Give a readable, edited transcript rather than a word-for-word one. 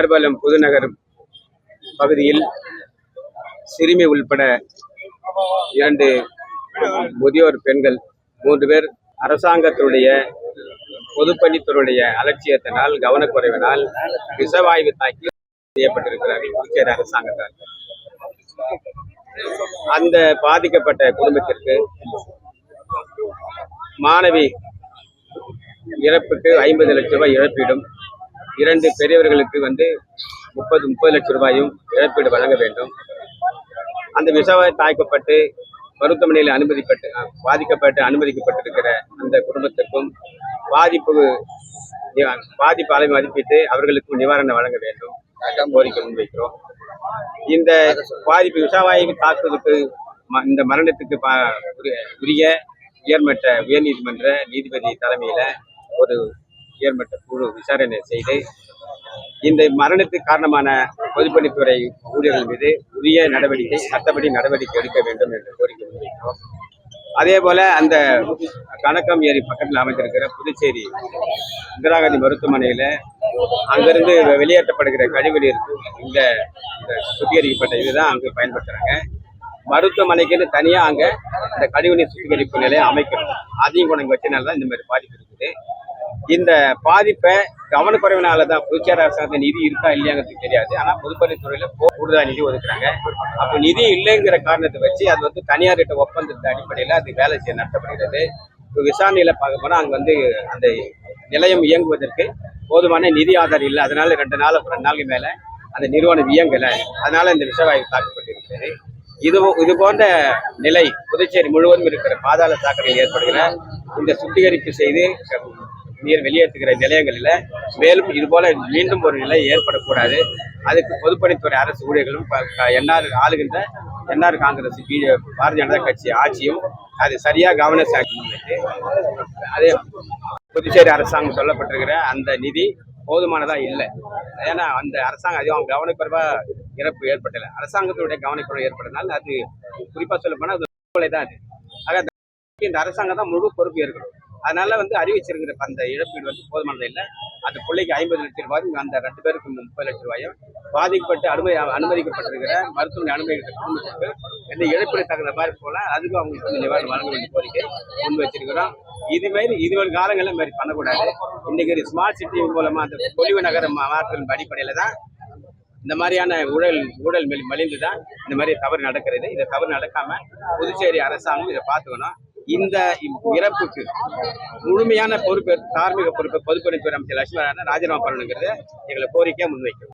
NR-பாளையம் புதுநகர் பகுதியில் சிறுமி உள்பட 2 முதியோர் பெண்கள் 3 பேர் அரசாங்கத்துடைய பொதுப்பணித்துறையுடைய அலட்சியத்தினால் கவனக்குறைவினால் விஷவாயு தாக்கி செய்யப்பட்டிருக்கிறார்கள் புதுச்சேரி அரசாங்கத்தால். அந்த பாதிக்கப்பட்ட குடும்பத்திற்கு மாணவி இறப்புக்கு 50 லட்சம் ரூபாய் இழப்பீடும், 2 பெரியவர்களுக்கு 30 லட்சம் ரூபாயும் இழப்பீடு வழங்க வேண்டும். அந்த விஷவாயு தாக்கப்பட்டு மருத்துவமனையில் பாதிக்கப்பட்டு அனுமதிக்கப்பட்டிருக்கிற அந்த குடும்பத்திற்கும் பாதிப்பு அளவை மதிப்பிட்டு அவர்களுக்கும் நிவாரணம் வழங்க வேண்டும் கோரிக்கை முன்வைக்கிறோம். இந்த பாதிப்பு விஷவாயு தாக்குவதற்கு இந்த மரணத்துக்கு உரிய உயர்நீதிமன்ற நீதிபதி தலைமையில ஒரு உயர்மட்ட குழு விசாரணை செய்து இந்த மரணத்துக்கு காரணமான பொதுப்பணித்துறை ஊழியர்கள் மீது உரிய சட்டப்படி நடவடிக்கை எடுக்க வேண்டும் என்று கோரிக்கை முன்வைக்கிறோம். அதே போல அந்த கணக்கம் ஏரி பக்கத்தில் அமைந்திருக்கிற புதுச்சேரி இந்திரா காந்தி மருத்துவமனையில அங்கிருந்து வெளியேற்றப்படுகிற கழிவுநீருக்கு இந்த சுத்திகரிக்கப்பட்ட இதுதான் அங்கு பயன்படுத்துறாங்க. மருத்துவமனைக்குன்னு தனியா அங்க இந்த கழிவுநீர் சுத்திகரிப்பு நிலையம் அமைக்கணும். அதையும் கொண்டு வச்சனால்தான் இந்த மாதிரி பாதிப்பு இருக்குது. இந்த பாதிப்பை கவனக்குறைவினாலதான் புதுச்சேரி அரசாங்கத்தில் நிதி இருக்கா இல்லையாங்கிறது தெரியாது. ஆனா பொதுப்பணித்துறையில கூடுதலா நிதி ஒதுக்குறாங்க. அப்ப நிதி இல்லைங்கிற காரணத்தை வச்சு அது தனியார்கிட்ட ஒப்பந்தத்தின் அடிப்படையில அது வேலை செய்ய நடத்தப்படுகிறது. இப்போ விசாரணையில பார்க்க போனா அங்க அந்த நிலையம் இயங்குவதற்கு போதுமான நிதி ஆதாரம் இல்லை. அதனால 2 நாளுக்கு மேல அந்த நிறுவனம் இயங்கலை. அதனால இந்த விஷவாயு தாக்கப்பட்டிருக்கிறது. இது போன்ற நிலை புதுச்சேரி முழுவதும் இருக்கிற பாதாள சாக்கடையில் ஏற்படுகிற இந்த சுத்திகரிப்பு செய்து நீர் வெளியேற்றுகிற நிலையங்களில் மேலும் இது போல மீண்டும் ஒரு நிலை ஏற்படக்கூடாது. அதுக்கு பொதுப்பணித்துறை அரசு ஊழியர்களும் ஆளுகின்ற NR காங்கிரஸ் பாரதிய ஜனதா கட்சி ஆட்சியும் அது சரியா கவனம் செலுத்தி அதே புதுச்சேரி அரசாங்கம் சொல்லப்பட்டிருக்கிற அந்த நிதி போதுமானதா இல்லை. ஏன்னா அந்த அரசாங்கம் அதிகம் கவனக்குறைவா இறப்பு ஏற்பட்டல. அரசாங்கத்துடைய கவனக்குறைவு ஏற்பட்டதுனால அது குறிப்பா சொல்ல போனா அது தான். ஆக இந்த அரசாங்கம் தான் முழு பொறுப்பு ஏற்கணும். அதனால அறிவிச்சிருக்கிற அந்த இழப்பீடு போதுமானது இல்லை. அந்த பிள்ளைக்கு 50 லட்சம் ரூபாயும் அந்த 2 பேருக்கு 30 லட்சம் ரூபாயும் பாதிக்கப்பட்டு அனுமதிக்கப்பட்டிருக்கிற மருத்துவமனை அனுமதிக்கிற குடும்பத்துக்கு எந்த இழப்பீடு தகுந்த மாதிரி போல அதுக்கும் அவங்களுக்கு நிவாரணம் வழங்க வேண்டிய கோரிக்கை முன் வச்சிருக்கிறோம். இதுவரை காலங்களில் மாதிரி பண்ணக்கூடாது. இன்னைக்கு ஸ்மார்ட் சிட்டி மூலமா அந்த பொலிவு நகர மாற்றத்தின் அடிப்படையில தான் இந்த மாதிரியான ஊழல் மலிந்துதான் இந்த மாதிரி தவறு நடக்கிறது. இந்த தவறு நடக்காம புதுச்சேரி அரசாங்கம் இதை பார்த்துக்கணும். இந்த இறப்புக்கு முழுமையான பொறுப்பு தார்மீக பொறுப்பு பொதுப்பணித்துறை அமைச்சர் லட்சுமி நாராயணன் ராஜினாமா பண்ணணுங்கிறது எங்களை கோரிக்கையா முன்வைக்கும்.